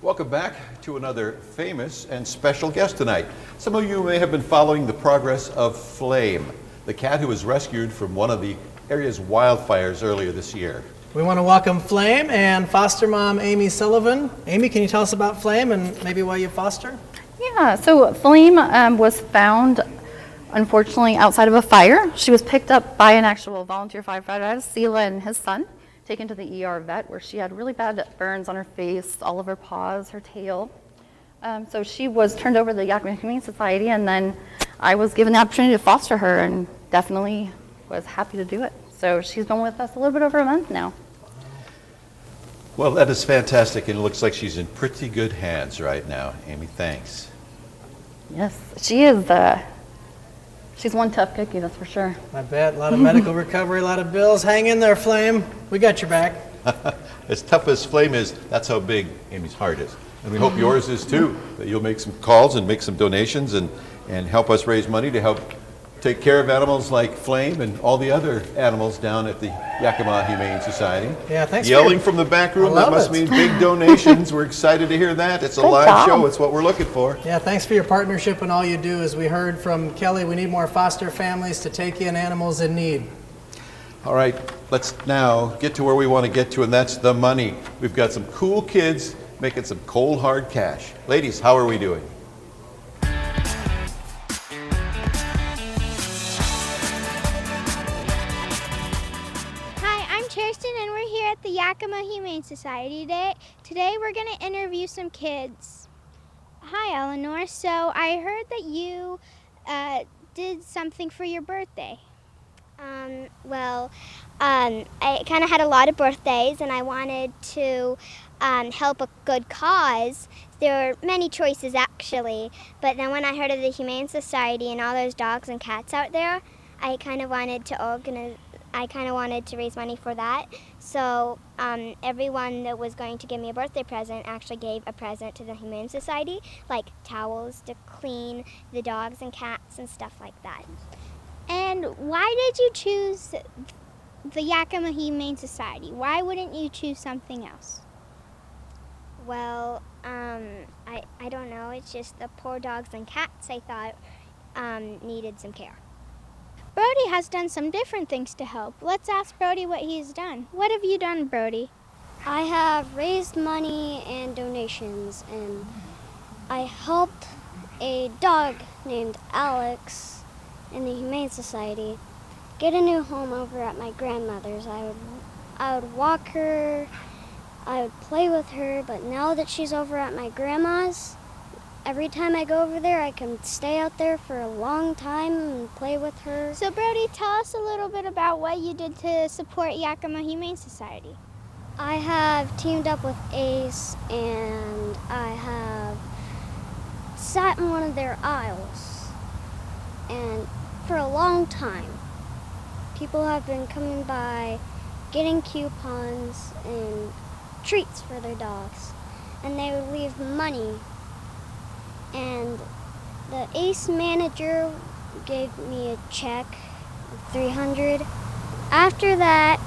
Welcome back to another famous and special guest tonight. Some of you may have been following the progress of Flame, the cat who was rescued from one of the area's wildfires earlier this year. We want to welcome Flame and foster mom Amy Sullivan. Amy, can you tell us about Flame and maybe why you foster? Yeah, so Flame was found, unfortunately, outside of a fire. She was picked up by an actual volunteer firefighter, Sela, and his son, taken to the ER vet where she had really bad burns on her face, all of her paws, her tail. So she was turned over to the Yakima Humane Society, and then I was given the opportunity to foster her and definitely was happy to do it. So she's been with us a little bit over a month now. Well, that is fantastic, and it looks like she's in pretty good hands right now. Amy, thanks. Yes, she is. She's one tough cookie, that's for sure. I bet. A lot of medical recovery, a lot of bills. Hang in there, Flame. We got your back. As tough as Flame is, that's how big Amy's heart is. And we hope yours is too, that you'll make some calls and make some donations and help us raise money to help take care of animals like Flame and all the other animals down at the Yakima Humane Society. Yeah, thanks. Yelling from the back room, that must mean big donations. We're excited to hear that. It's a live show. It's what we're looking for. Yeah, thanks for your partnership and all you do. As we heard from Kelly, we need more foster families to take in animals in need. All right, let's now get to where we want to get to, and that's the money. We've got some cool kids making some cold, hard cash. Ladies, how are we doing? And we're here at the Yakima Humane Society today we're going to interview some kids. Hi Eleanor, so I heard that you did something for your birthday. I kind of had a lot of birthdays and I wanted to help a good cause. There were many choices actually, but then when I heard of the Humane Society and all those dogs and cats out there, I kind of wanted to raise money for that. So everyone that was going to give me a birthday present actually gave a present to the Humane Society, like towels to clean the dogs and cats and stuff like that. And why did you choose the Yakima Humane Society? Why wouldn't you choose something else? Well, I don't know. It's just the poor dogs and cats I thought needed some care. Brody has done some different things to help. Let's ask Brody what he's done. What have you done, Brody? I have raised money and donations, and I helped a dog named Alex in the Humane Society get a new home over at my grandmother's. I would walk her, I would play with her, but now that she's over at my grandma's, every time I go over there, I can stay out there for a long time and play with her. So Brody, tell us a little bit about what you did to support Yakima Humane Society. I have teamed up with Ace, and I have sat in one of their aisles. And for a long time, people have been coming by, getting coupons and treats for their dogs. And they would leave money. And the Ace manager gave me a check of $300. After that,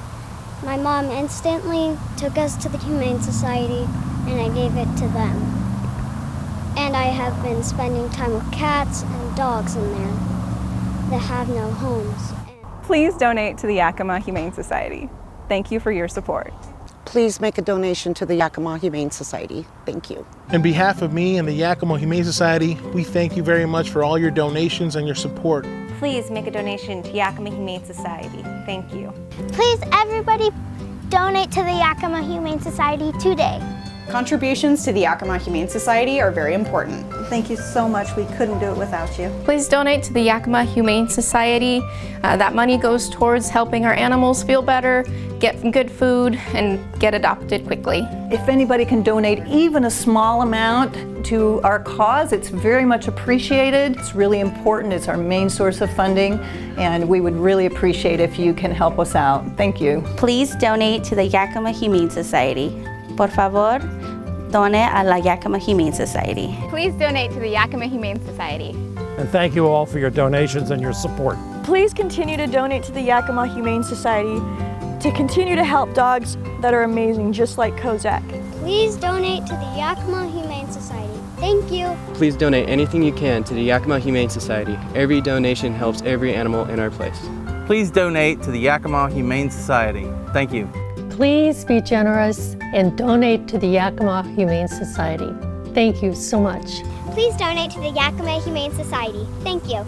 my mom instantly took us to the Humane Society and I gave it to them. And I have been spending time with cats and dogs in there that have no homes. Please donate to the Yakima Humane Society. Thank you for your support. Please make a donation to the Yakima Humane Society. Thank you. On behalf of me and the Yakima Humane Society, we thank you very much for all your donations and your support. Please make a donation to Yakima Humane Society. Thank you. Please, everybody, donate to the Yakima Humane Society today. Contributions to the Yakima Humane Society are very important. Thank you so much. We couldn't do it without you. Please donate to the Yakima Humane Society. That money goes towards helping our animals feel better, get good food, and get adopted quickly. If anybody can donate even a small amount to our cause, it's very much appreciated. It's really important. It's our main source of funding, and we would really appreciate if you can help us out. Thank you. Please donate to the Yakima Humane Society. Por favor, done a la Yakima Humane Society. Please donate to the Yakima Humane Society. And thank you all for your donations and your support. Please continue to donate to the Yakima Humane Society to continue to help dogs that are amazing, just like Kozak. Please donate to the Yakima Humane Society. Thank you. Please donate anything you can to the Yakima Humane Society. Every donation helps every animal in our place. Please donate to the Yakima Humane Society. Thank you. Please be generous and donate to the Yakima Humane Society. Thank you so much. Please donate to the Yakima Humane Society. Thank you.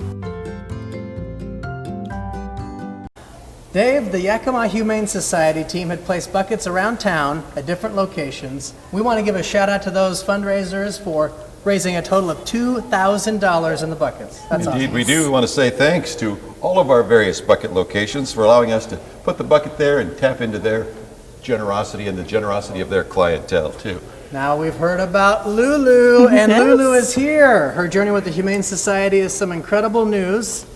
Dave, the Yakima Humane Society team had placed buckets around town at different locations. We want to give a shout out to those fundraisers for raising a total of $2,000 in the buckets. That's Indeed, awesome. we do. We want to say thanks to all of our various bucket locations for allowing us to put the bucket there and tap into their generosity and the generosity of their clientele, too. Now we've heard about Lulu, and Lulu is here. Her journey with the Humane Society is some incredible news.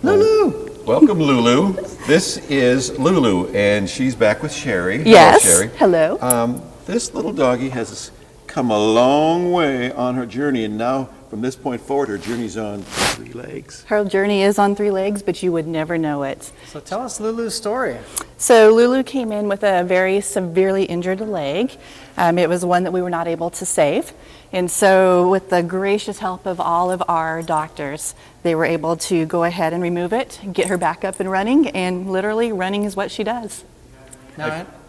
Lulu! Welcome, Lulu. This is Lulu, and she's back with Sherry. Yes. Hello, Sherry. Hello. This little doggie has come a long way on her journey, and now from this point forward, her journey's on 3 legs. Her journey is on 3 legs, but you would never know it. So tell us Lulu's story. So Lulu came in with a very severely injured leg. It was one that we were not able to save. And so with the gracious help of all of our doctors, they were able to go ahead and remove it, get her back up and running, and literally running is what she does.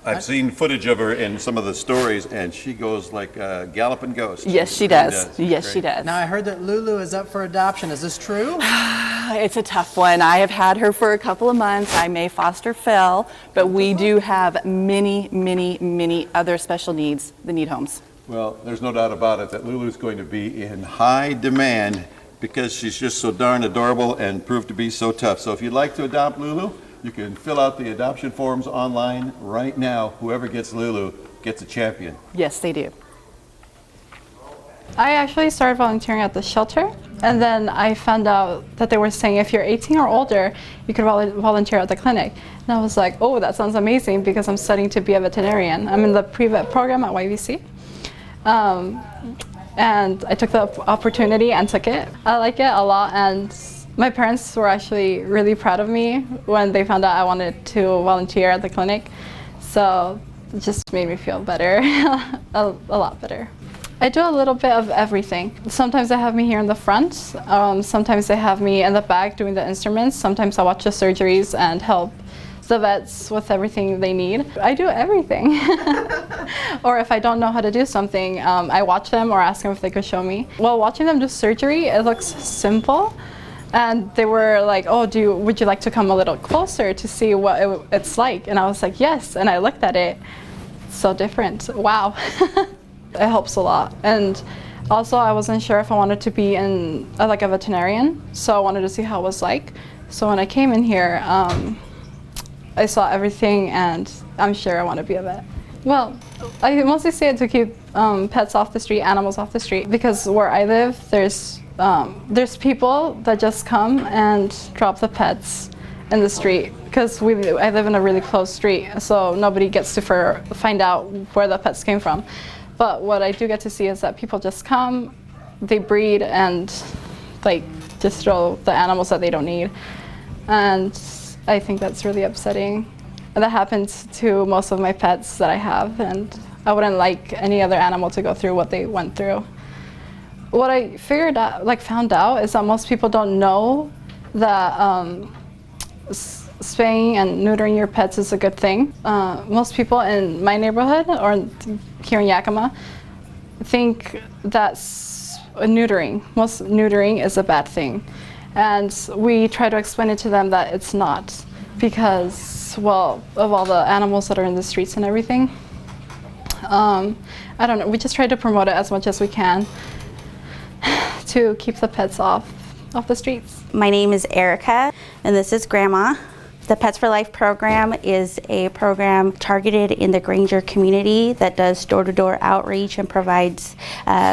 I've seen footage of her in some of the stories, and she goes like a galloping ghost. Yes, she does. Yes, she does. Now I heard that Lulu is up for adoption. Is this true? It's a tough one. I have had her for a couple of months. I may foster Phil, but we do have many, many, many other special needs that need homes. Well, there's no doubt about it that Lulu's going to be in high demand because she's just so darn adorable and proved to be so tough. So if you'd like to adopt Lulu, you can fill out the adoption forms online right now. Whoever gets Lulu gets a champion. Yes, they do. I actually started volunteering at the shelter, and then I found out that they were saying if you're 18 or older, you could volunteer at the clinic. And I was like, oh, that sounds amazing because I'm studying to be a veterinarian. I'm in the pre-vet program at YVC. And I took the opportunity and took it. I like it a lot, and my parents were actually really proud of me when they found out I wanted to volunteer at the clinic. So it just made me feel better, a lot better. I do a little bit of everything. Sometimes they have me here in the front. Sometimes they have me in the back doing the instruments. Sometimes I watch the surgeries and help the vets with everything they need. I do everything. Or if I don't know how to do something, I watch them or ask them if they could show me. While watching them do surgery, it looks simple. And they were like, oh, would you like to come a little closer to see what it's like? And I was like, yes. And I looked at it. It's so different. Wow. It helps a lot. And also, I wasn't sure if I wanted to be like a veterinarian. So I wanted to see how it was like. So when I came in here, I saw everything, and I'm sure I want to be a vet. Well, I mostly say it to keep pets off the street, animals off the street, because where I live, there's people that just come and drop the pets in the street, because I live in a really closed street, so nobody gets to find out where the pets came from. But what I do get to see is that people just come, they breed, and just throw the animals that they don't need. And I think that's really upsetting. That happens to most of my pets that I have, and I wouldn't like any other animal to go through what they went through. What I found out is that most people don't know that spaying and neutering your pets is a good thing. Most people in my neighborhood or here in Yakima think that most neutering is a bad thing. And we try to explain it to them that it's not, because, well, of all the animals that are in the streets and everything. I don't know, we just try to promote it as much as we can to keep the pets off the streets. My name is Erica, and this is Grandma. The Pets for Life program is a program targeted in the Granger community that does door-to-door outreach and provides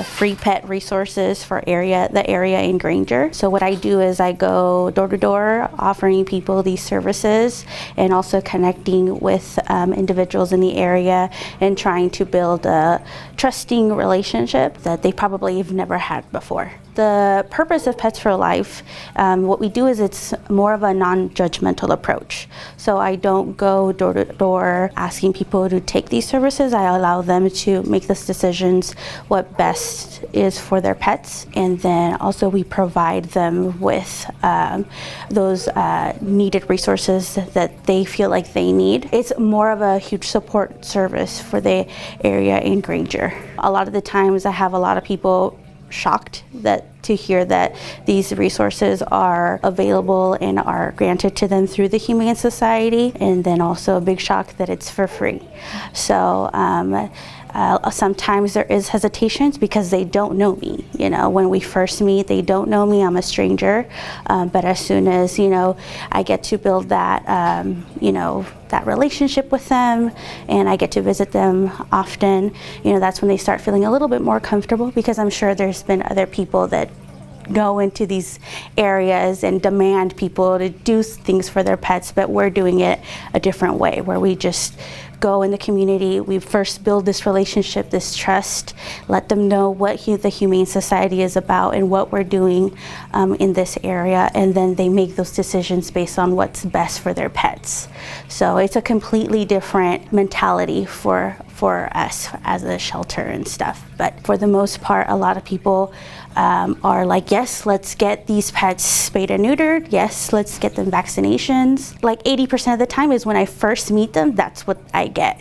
free pet resources for the area in Granger. So what I do is I go door-to-door offering people these services and also connecting with individuals in the area and trying to build a trusting relationship that they probably have never had before. The purpose of Pets for Life, what we do is it's more of a non-judgmental approach. So I don't go door to door asking people to take these services. I allow them to make those decisions what best is for their pets. And then also we provide them with those needed resources that they feel like they need. It's more of a huge support service for the area in Granger. A lot of the times I have a lot of people shocked to hear that these resources are available and are granted to them through the Humane Society, and then also a big shock that it's for free. So sometimes there is hesitations because they don't know me. You know, when we first meet, they don't know me. I'm a stranger. But as soon as, I get to build that, that relationship with them, and I get to visit them often, that's when they start feeling a little bit more comfortable, because I'm sure there's been other people that go into these areas and demand people to do things for their pets, but we're doing it a different way, where we just go in the community. We first build this relationship, this trust, let them know what the Humane Society is about and what we're doing in this area, and then they make those decisions based on what's best for their pets. So it's a completely different mentality for us as a shelter and stuff. But for the most part, a lot of people are like, yes, let's get these pets spayed and neutered. Yes, let's get them vaccinations. Like 80% of the time is when I first meet them, that's what I get.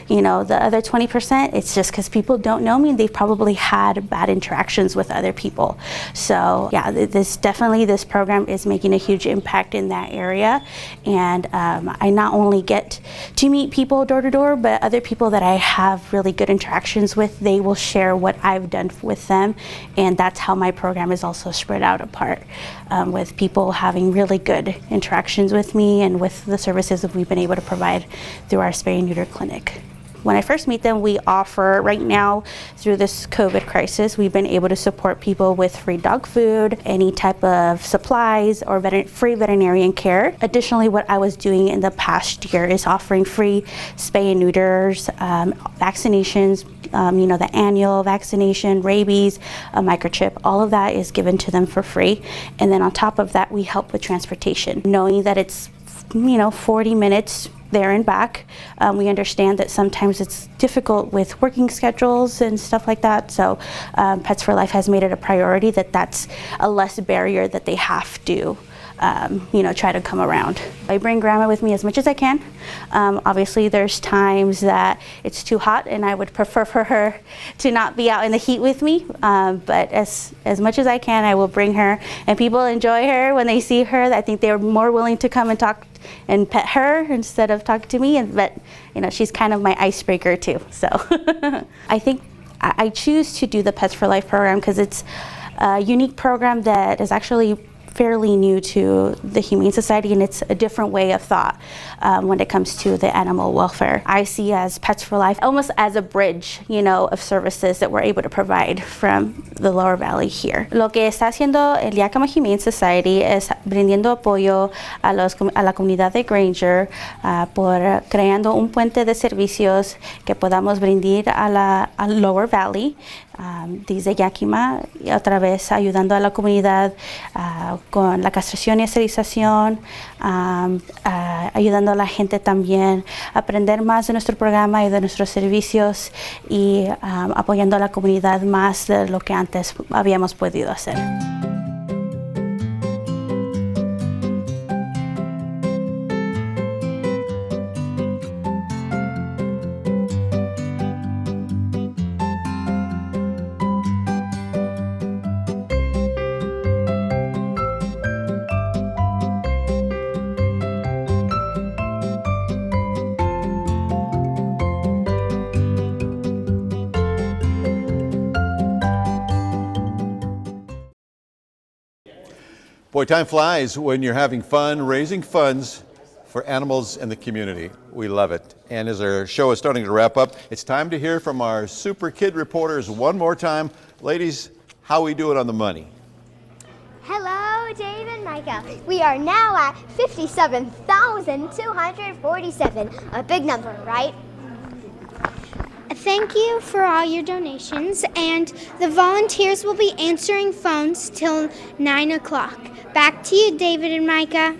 The other 20%, it's just because people don't know me and they've probably had bad interactions with other people. So yeah, this program is making a huge impact in that area. And I not only get to meet people door to door, but other people that I have really good interactions with, they will share what I've done with them. And that's how my program is also spread out apart, with people having really good interactions with me and with the services that we've been able to provide through our spay and neuter clinic. When I first meet them, we offer, right now, through this COVID crisis, we've been able to support people with free dog food, any type of supplies, or free veterinarian care. Additionally, what I was doing in the past year is offering free spay and neuters, vaccinations, the annual vaccination, rabies, a microchip, all of that is given to them for free. And then on top of that, we help with transportation. Knowing that it's 40 minutes there and back. We understand that sometimes it's difficult with working schedules and stuff like that. So Pets for Life has made it a priority that's a less barrier that they have to try to come around. I bring Grandma with me as much as I can. Obviously there's times that it's too hot and I would prefer for her to not be out in the heat with me, but as much as I can, I will bring her, and people enjoy her when they see her. I think they're more willing to come and talk and pet her instead of talk to me, but she's kind of my icebreaker too. So I think I choose to do the Pets for Life program because it's a unique program that is actually fairly new to the Humane Society, and it's a different way of thought when it comes to the animal welfare. I see as Pets for Life almost as a bridge, of services that we're able to provide from the Lower Valley here. Lo que está haciendo el Yakima Humane Society es brindando apoyo a la comunidad de Granger por creando un puente de servicios que podamos brindar al Lower Valley. Desde Yakima, y otra vez ayudando a la comunidad con la castración y esterilización, ayudando a la gente también a aprender más de nuestro programa y de nuestros servicios, y apoyando a la comunidad más de lo que antes habíamos podido hacer. Boy, time flies when you're having fun raising funds for animals in the community. We love it. And as our show is starting to wrap up, it's time to hear from our super kid reporters one more time. Ladies, how we doing on the money? Hello, Dave and Micah. We are now at 57,247. A big number, right? Thank you for all your donations, and the volunteers will be answering phones till 9 o'clock. Back to you, David and Micah.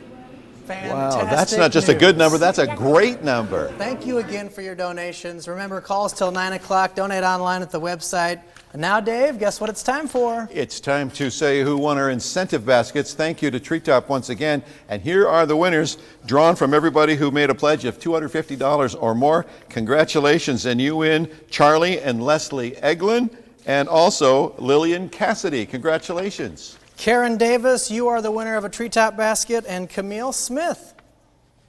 Wow, that's not just a good number, that's a great number. Thank you again for your donations. Remember, calls till 9 o'clock. Donate online at the website. And now, Dave, guess what it's time for? It's time to say who won our incentive baskets. Thank you to Treetop once again. And here are the winners, drawn from everybody who made a pledge of $250 or more. Congratulations, and you win Charlie and Leslie Eglin, and also Lillian Cassidy. Congratulations. Karen Davis, you are the winner of a Treetop basket, and Camille Smith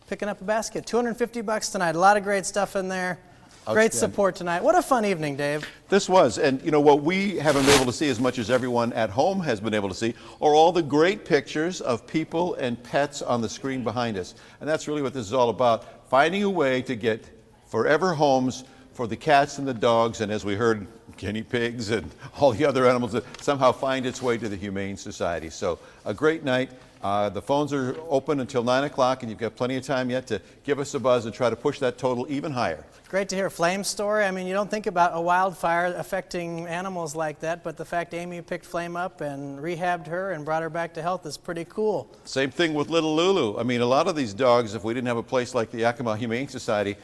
picking up a basket. $250 tonight. A lot of great stuff in there. Great support tonight. What a fun evening, Dave. This was, and you know what we haven't been able to see as much as everyone at home has been able to see are all the great pictures of people and pets on the screen behind us. And that's really what this is all about, finding a way to get forever homes for the cats and the dogs, and as we heard, guinea pigs and all the other animals that somehow find its way to the Humane Society. So a great night. The phones are open until 9 o'clock, and you've got plenty of time yet to give us a buzz and try to push that total even higher. Great to hear Flame's story. I mean, you don't think about a wildfire affecting animals like that, but the fact Amy picked Flame up and rehabbed her and brought her back to health is pretty cool. Same thing with little Lulu. I mean, a lot of these dogs, if we didn't have a place like the Yakima Humane Society,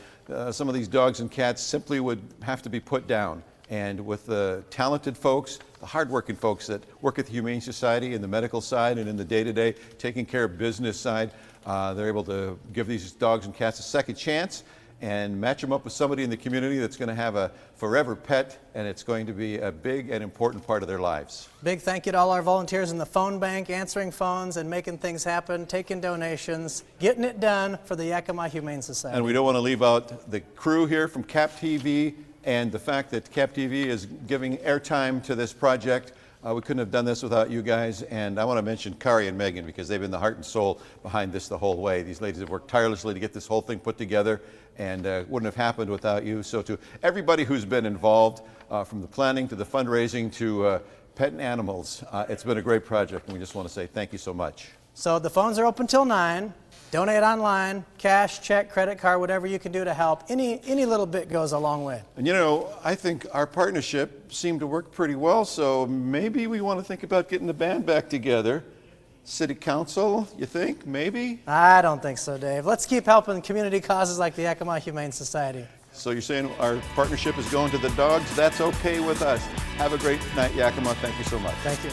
some of these dogs and cats simply would have to be put down. And with the talented folks, the hardworking folks that work at the Humane Society in the medical side and in the day-to-day taking care of business side, they're able to give these dogs and cats a second chance and match them up with somebody in the community that's going to have a forever pet, and it's going to be a big and important part of their lives. Big thank you to all our volunteers in the phone bank, answering phones and making things happen, taking donations, getting it done for the Yakima Humane Society. And we don't want to leave out the crew here from CAP TV and the fact that CAP TV is giving airtime to this project. We couldn't have done this without you guys, and I want to mention Kari and Megan because they've been the heart and soul behind this the whole way. These ladies have worked tirelessly to get this whole thing put together, and wouldn't have happened without you. So to everybody who's been involved, from the planning to the fundraising to pet and animals, it's been a great project, and we just want to say thank you so much. So the phones are open till 9. Donate online, cash, check, credit card, whatever you can do to help. Any little bit goes a long way. And you know, I think our partnership seemed to work pretty well, so maybe we want to think about getting the band back together. City Council, you think? Maybe? I don't think so, Dave. Let's keep helping community causes like the Yakima Humane Society. So you're saying our partnership is going to the dogs? That's okay with us. Have a great night, Yakima. Thank you so much. Thank you.